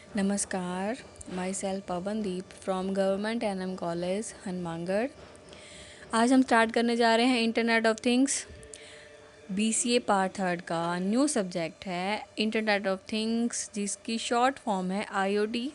नमस्कार, myself Pawandeep from government NM college Hanumangarh. आज हम स्टार्ट करने जा रहे हैं internet of things BCA part third का न्यू सब्जेक्ट है इंटरनेट ऑफ थिंग्स, जिसकी शॉर्ट फॉर्म है आईओटी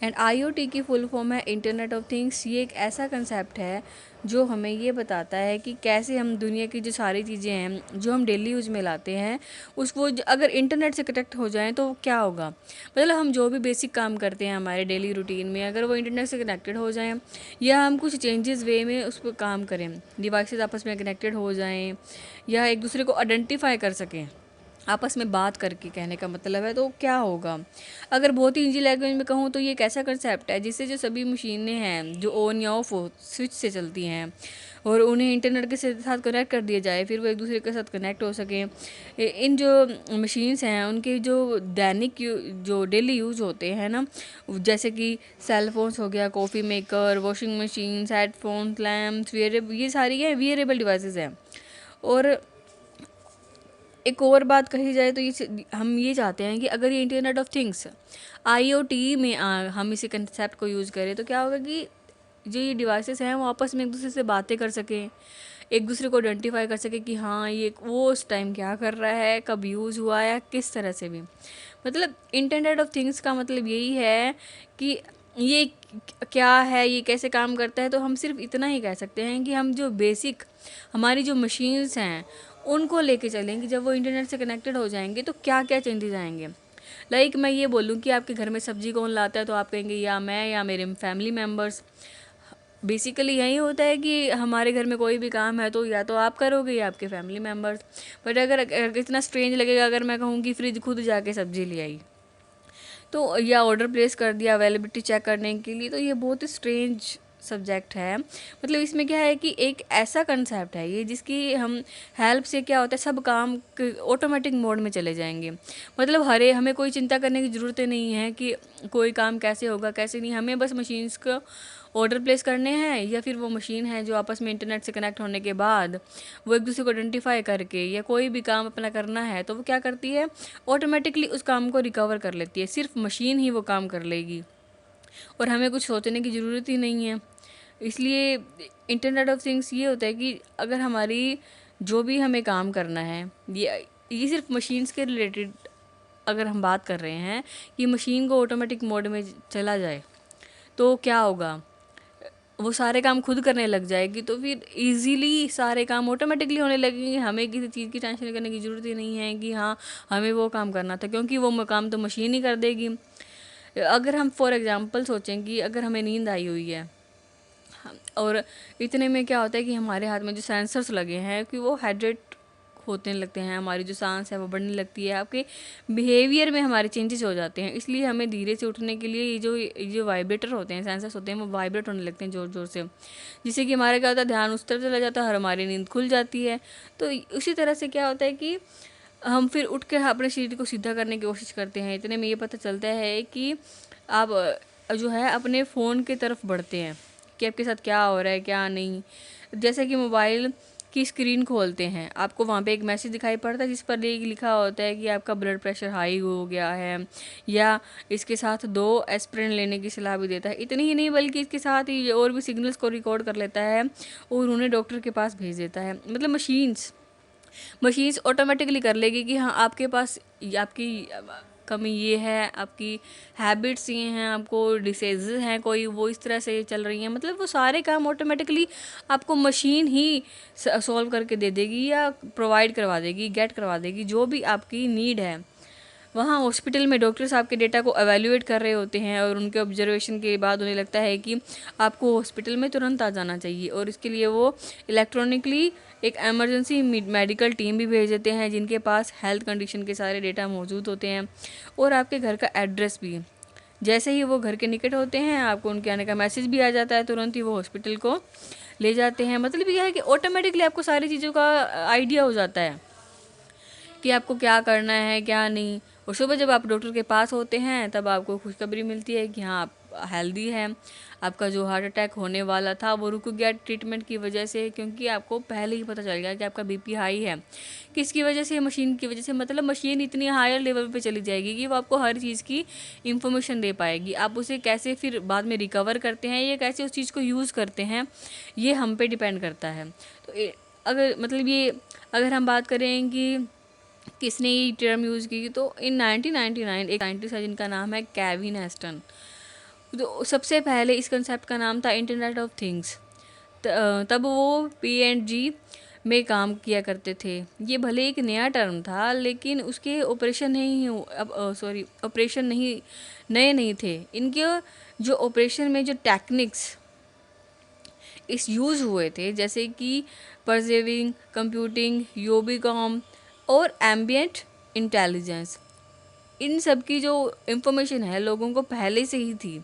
एंड आईओटी की फुल फॉर्म है इंटरनेट ऑफ थिंग्स। ये एक ऐसा कंसेप्ट है जो हमें ये बताता है कि कैसे हम दुनिया की जो सारी चीज़ें हैं जो हम डेली यूज में लाते हैं उसको अगर इंटरनेट से कनेक्ट हो जाएं तो क्या होगा। मतलब हम जो भी बेसिक काम करते हैं हमारे डेली रूटीन में, अगर वो इंटरनेट से कनेक्टेड हो जाएं या हम कुछ चेंजेस वे में उस पर काम करें, डिवाइसेस आपस में कनेक्टेड हो जाएं या एक दूसरे को आइडेंटिफाई कर सकें आपस में बात करके, कहने का मतलब है, तो क्या होगा। अगर बहुत ही ईजी लैंग्वेज में कहूँ तो ये एक ऐसा कंसेप्ट है जिससे जो सभी मशीनें हैं जो ऑन या ऑफ स्विच से चलती हैं और उन्हें इंटरनेट के साथ कनेक्ट कर दिया जाए, फिर वो एक दूसरे के साथ कनेक्ट हो सकें। इन जो मशीन्स हैं उनके जो दैनिक जो डेली यूज़ होते हैं ना, जैसे कि सेल फोन्स हो गया, coffee maker, washing machine, headphones, lamps, ये सारी है वियरेबल डिवाइसेस हैं। और एक और बात कही जाए तो ये हम ये चाहते हैं कि अगर ये इंटरनेट ऑफ थिंग्स आईओटी में हम इसी कंसेप्ट को यूज़ करें तो क्या होगा कि जो ये डिवाइसेस हैं वो आपस में एक दूसरे से बातें कर सकें, एक दूसरे को आइडेंटिफाई कर सके कि हाँ ये वो उस टाइम क्या कर रहा है, कब यूज़ हुआ या किस तरह से भी। मतलब इंटरनेट ऑफ थिंग्स का मतलब यही है कि ये क्या है, ये कैसे काम करता है। तो हम सिर्फ इतना ही कह सकते हैं कि हम जो बेसिक हमारी जो मशीन्स हैं उनको लेके चलेंगे, जब वो इंटरनेट से कनेक्टेड हो जाएंगे तो क्या क्या चेंजेस आएंगे। लाइक मैं ये बोलूँ कि आपके घर में सब्जी कौन लाता है तो आप कहेंगे या मैं या मेरे फैमिली मेम्बर्स। बेसिकली यही होता है कि हमारे घर में कोई भी काम है तो या तो आप करोगे या आपके फैमिली मेम्बर्स। बट अगर इतना स्ट्रेंज लगेगा अगर मैं कहूँ कि फ्रिज खुद जाके सब्जी ले आई तो, या ऑर्डर प्लेस कर दिया अवेलेबिलिटी चेक करने के लिए, तो ये बहुत ही स्ट्रेंज सब्जेक्ट है। मतलब इसमें क्या है कि एक ऐसा कंसेप्ट है ये जिसकी हम हेल्प से क्या होता है सब काम ऑटोमेटिक मोड में चले जाएंगे। मतलब हमें कोई चिंता करने की ज़रूरत नहीं है कि कोई काम कैसे होगा कैसे नहीं, हमें बस मशीन्स को ऑर्डर प्लेस करने हैं या फिर वो मशीन है जो आपस में इंटरनेट से कनेक्ट होने के बाद वो एक दूसरे को आइडेंटिफाई करके या कोई भी काम अपना करना है तो वो क्या करती है, ऑटोमेटिकली उस काम को रिकवर कर लेती है। सिर्फ मशीन ही वो काम कर लेगी और हमें कुछ सोचने की ज़रूरत ही नहीं है। इसलिए इंटरनेट ऑफ थिंग्स ये होता है कि अगर हमारी जो भी हमें काम करना है, ये सिर्फ मशीन्स के रिलेटेड अगर हम बात कर रहे हैं कि मशीन को ऑटोमेटिक मोड में चला जाए तो क्या होगा, वो सारे काम खुद करने लग जाएगी तो फिर इजीली सारे काम ऑटोमेटिकली होने लगेंगे। हमें किसी चीज़ की टेंशन करने की ज़रूरत ही नहीं है कि हाँ हमें वो काम करना था, क्योंकि वो काम तो मशीन ही कर देगी। अगर हम फॉर एग्जांपल सोचें कि अगर हमें नींद आई हुई है और इतने में क्या होता है कि हमारे हाथ में जो सेंसर्स लगे हैं कि वो हाइड्रेट होने लगते हैं, हमारी जो सांस है वो बढ़ने लगती है, आपके बिहेवियर में हमारे चेंजेस हो जाते हैं। इसलिए हमें धीरे से उठने के लिए ये जो वाइब्रेटर होते हैं, सेंसर्स होते हैं, वो वाइब्रेट होने लगते हैं ज़ोर ज़ोर से, जिससे कि हमारा क्या होता है ध्यान उस तरफ चला जाता है और हमारी नींद खुल जाती है। तो उसी तरह से क्या होता है कि हम फिर उठ के अपने शरीर को सीधा करने की कोशिश करते हैं। इतने में ये पता चलता है कि आप जो है अपने फ़ोन की तरफ बढ़ते हैं कि आपके साथ क्या हो रहा है क्या नहीं। जैसे कि मोबाइल की स्क्रीन खोलते हैं, आपको वहाँ पे एक मैसेज दिखाई पड़ता है जिस पर ये लिखा होता है कि आपका ब्लड प्रेशर हाई हो गया है, या इसके साथ 2 एस्पिरिन लेने की सलाह भी देता है। इतनी ही नहीं बल्कि इसके साथ ही और भी सिग्नल्स को रिकॉर्ड कर लेता है और उन्हें डॉक्टर के पास भेज देता है। मतलब मशीन्स ऑटोमेटिकली कर लेगी कि हाँ आपके पास आपकी कमी ये है, आपकी हैबिट्स ये हैं, आपको डिसीज़ हैं कोई वो इस तरह से चल रही हैं। मतलब वो सारे काम ऑटोमेटिकली आपको मशीन ही सॉल्व करके दे देगी या प्रोवाइड करवा देगी, गेट करवा देगी जो भी आपकी नीड है। वहाँ हॉस्पिटल में डॉक्टर्स आपके डेटा को एवेल्यूएट कर रहे होते हैं और उनके ऑब्जर्वेशन के बाद उन्हें लगता है कि आपको हॉस्पिटल में तुरंत आ जाना चाहिए, और इसके लिए वो इलेक्ट्रॉनिकली एक एमरजेंसी मेडिकल टीम भी भेज देते हैं जिनके पास हेल्थ कंडीशन के सारे डेटा मौजूद होते हैं और आपके घर का एड्रेस भी। जैसे ही वो घर के निकट होते हैं आपको उनके आने का मैसेज भी आ जाता है, तुरंत ही वो हॉस्पिटल को ले जाते हैं। मतलब यह है कि ऑटोमेटिकली आपको सारी चीज़ों का आइडिया हो जाता है कि आपको क्या करना है क्या नहीं। और सुबह जब आप डॉक्टर के पास होते हैं तब आपको खुशखबरी मिलती है कि हाँ हेल्दी है। आपका जो हार्ट अटैक होने वाला था वो रुक गया ट्रीटमेंट की वजह से, क्योंकि आपको पहले ही पता चल गया कि आपका बीपी हाई है। किसकी वजह से? मशीन की वजह से। मतलब मशीन इतनी हायर लेवल पे चली जाएगी कि वो आपको हर चीज़ की इंफॉर्मेशन दे पाएगी। आप उसे कैसे फिर बाद में रिकवर करते हैं या कैसे उस चीज़ को यूज़ करते हैं, ये हम पे डिपेंड करता है। तो अगर मतलब ये अगर हम बात करें कि किसने ये टर्म यूज़ की, तो इन 1999 एक साइंटिस्ट है जिनका नाम है केविन एस्टन। तो सबसे पहले इस कंसेप्ट का नाम था इंटरनेट ऑफ थिंग्स। तब वो P&G में काम किया करते थे। ये भले एक नया टर्म था, लेकिन उसके ऑपरेशन ऑपरेशन नहीं नए नहीं थे। इनके जो ऑपरेशन में जो टेक्निक्स इस यूज़ हुए थे, जैसे कि परसेविंग कंप्यूटिंग, यूबीकॉम और एम्बिएंट इंटेलिजेंस, इन सब की जो इंफॉर्मेशन है लोगों को पहले से ही थी।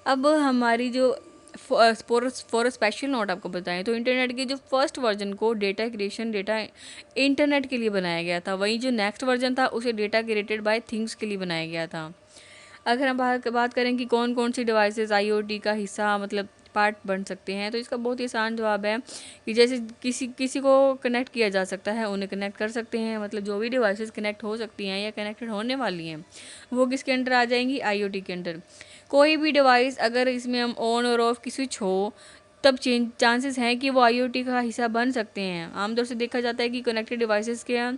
अब हमारी जो फॉर स्पेशल नोट आपको बताएं तो इंटरनेट के जो फर्स्ट वर्जन को डेटा क्रिएशन, डेटा इंटरनेट के लिए बनाया गया था। वहीं जो नेक्स्ट वर्जन था उसे डेटा क्रिएटेड बाय थिंग्स के लिए बनाया गया था। अगर हम बात करें कि कौन कौन सी डिवाइसेस आईओटी का हिस्सा मतलब पार्ट बन सकते हैं, तो इसका बहुत ही आसान जवाब है कि जैसे किसी किसी को कनेक्ट किया जा सकता है, उन्हें कनेक्ट कर सकते हैं। मतलब जो भी डिवाइसेस कनेक्ट हो सकती हैं या कनेक्टेड होने वाली हैं, वो किसके अंडर आ जाएंगी? आईओटी के अंडर। कोई भी डिवाइस अगर इसमें हम ऑन और ऑफ की स्विच हो, तब चांसेस हैं कि वो आईओटी का हिस्सा बन सकते हैं। आमतौर से देखा जाता है कि कनेक्टेड डिवाइसेस के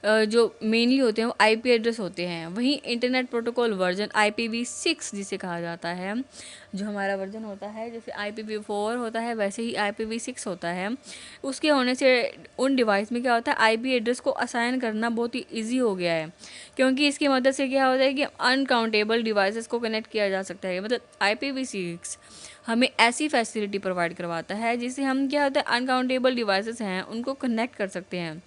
जो मेनली होते हैं वो आईपी एड्रेस होते हैं। वहीं इंटरनेट प्रोटोकॉल वर्जन IPv6 जिसे कहा जाता है, जो हमारा वर्जन होता है, जैसे IPv4 होता है वैसे ही IPv6 होता है। उसके होने से उन डिवाइस में क्या होता है, आईपी एड्रेस को असाइन करना बहुत ही ईजी हो गया है, क्योंकि इसकी मदद से क्या होता है कि अनकाउंटेबल डिवाइसेस को कनेक्ट किया जा सकता है। मतलब IPv6 हमें ऐसी फैसिलिटी प्रोवाइड करवाता है जिससे हम क्या होता है अनकाउंटेबल डिवाइसेस हैं उनको कनेक्ट कर सकते हैं।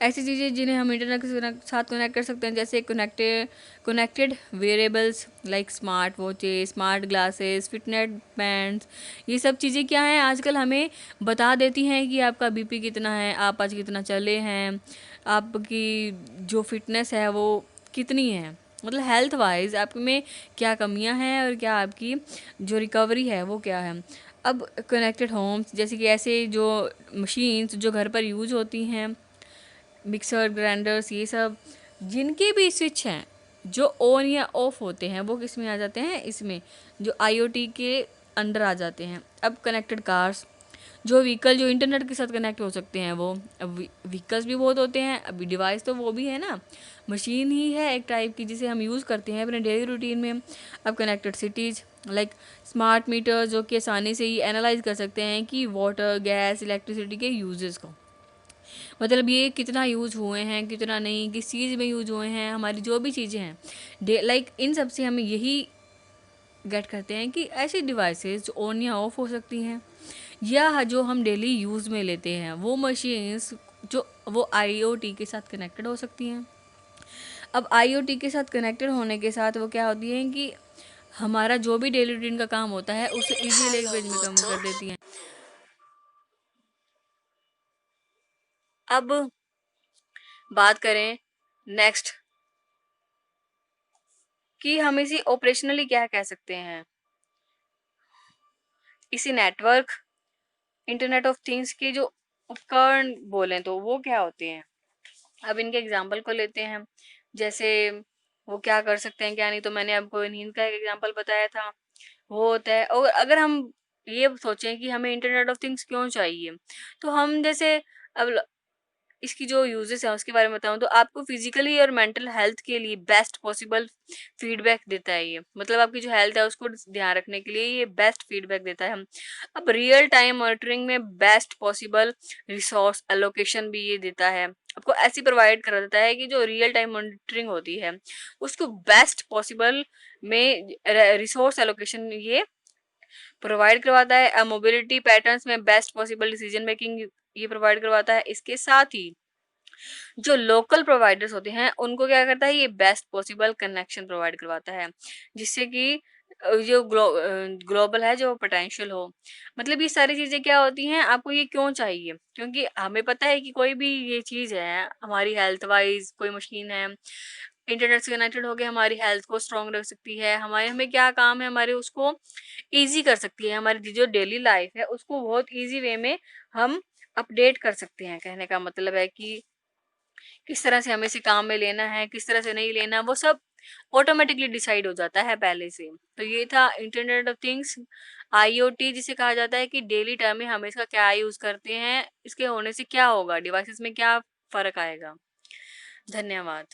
ऐसी चीज़ें जिन्हें हम इंटरनेट के साथ कनेक्ट कर सकते हैं, जैसे connected wearables like smart watches, smart glasses, fitness bands. ये सब चीज़ें क्या हैं, आजकल हमें बता देती हैं कि आपका बीपी कितना है, आप आज कितना चले हैं, आपकी जो फिटनेस है वो कितनी है, मतलब हेल्थ वाइज आप में क्या कमियां हैं और क्या आपकी जो रिकवरी है वो क्या है। अब कनेक्टेड होम्स, जैसे कि ऐसे जो मशीन्स जो घर पर यूज होती हैं, मिक्सर ग्राइंडर्स, ये सब जिनके भी स्विच हैं जो ऑन या ऑफ होते हैं, वो किस में आ जाते हैं, इसमें जो आईओटी के अंडर आ जाते हैं। अब कनेक्टेड कार्स, जो व्हीकल जो इंटरनेट के साथ कनेक्ट हो सकते हैं वो। अब व्हीकल्स भी बहुत होते हैं, अभी डिवाइस तो वो भी है ना, मशीन ही है एक टाइप की जिसे हम यूज़ करते हैं अपने डेली रूटीन में। अब connected cities like smart meter, जो कि आसानी से ही एनालाइज कर सकते हैं कि वाटर, गैस, इलेक्ट्रिसिटी के यूजेस को, मतलब ये कितना यूज़ हुए हैं, कितना नहीं, किस चीज़ में यूज़ हुए हैं, हमारी जो भी चीज़ें हैं लाइक इन सब से हमें यही गेट करते हैं कि ऐसी डिवाइसेस जो ऑन या ऑफ हो सकती हैं, या जो हम डेली यूज़ में लेते हैं वो मशीन्स जो वो आईओटी के साथ कनेक्टेड हो सकती हैं। अब आईओटी के साथ कनेक्टेड होने के साथ वो क्या होती हैं कि हमारा जो भी डेली रूटीन का काम होता है उसे इजी लैंग्वेज में कम कर देती हैं। अब बात करें नेक्स्ट कि हम इसी ऑपरेशनली क्या कह सकते हैं, इसी नेटवर्क इंटरनेट ऑफ थिंग्स के जो उपकरण बोलें तो वो क्या होते हैं। अब इनके एग्जाम्पल को लेते हैं, जैसे वो क्या कर सकते हैं क्या नहीं, तो मैंने आपको नींद का एक एग्जाम्पल बताया था, वो होता है। और अगर हम ये सोचें कि हमें इंटरनेट ऑफ थिंग्स क्यों चाहिए, तो हम जैसे अब इसकी जो यूजेस है उसके बारे में बताऊं, तो आपको फिजिकली और मेंटल हेल्थ के लिए बेस्ट पॉसिबल फीडबैक देता है ये, मतलब आपकी जो हेल्थ है उसको ध्यान रखने के लिए ये बेस्ट फीडबैक देता है। हम अब रियल टाइम मॉनिटरिंग में बेस्ट पॉसिबल रिसोर्स एलोकेशन भी ये देता है, आपको ऐसी प्रोवाइड करा देता है कि जो रियल टाइम मॉनिटरिंग होती है उसको बेस्ट पॉसिबल में रिसोर्स एलोकेशन ये प्रोवाइड करवाता है। मोबिलिटी पैटर्न्स में बेस्ट पॉसिबल डिसीजन मेकिंग ये प्रोवाइड करवाता है। इसके साथ ही जो लोकल प्रोवाइडर्स होते हैं उनको क्या करता है, ये बेस्ट पॉसिबल कनेक्शन प्रोवाइड करवाता है, जिससे कि जो ग्लोबल है जो पोटेंशियल हो। मतलब ये सारी चीजें क्या होती हैं, आपको ये क्यों चाहिए, क्योंकि हमें पता है कि कोई भी ये चीज है हमारी हेल्थ वाइज, कोई मशीन है, इंटरनेट से कनेक्टेड होके हमारी हेल्थ को स्ट्रॉन्ग रख सकती है, हमारे हमें क्या काम है हमारे उसको ईज़ी कर सकती है, हमारी जो डेली लाइफ़ है उसको बहुत ईज़ी वे में हम अपडेट कर सकते हैं। कहने का मतलब है कि किस तरह से हमें इसे काम में लेना है, किस तरह से नहीं लेना, वो सब ऑटोमेटिकली डिसाइड हो जाता है पहले से। तो ये था इंटरनेट ऑफ थिंग्स, आईओटी जिसे कहा जाता है कि डेली टर्म में हम इसका क्या यूज़ करते हैं, इसके होने से क्या होगा, डिवाइसेज़ में क्या फ़र्क आएगा। धन्यवाद।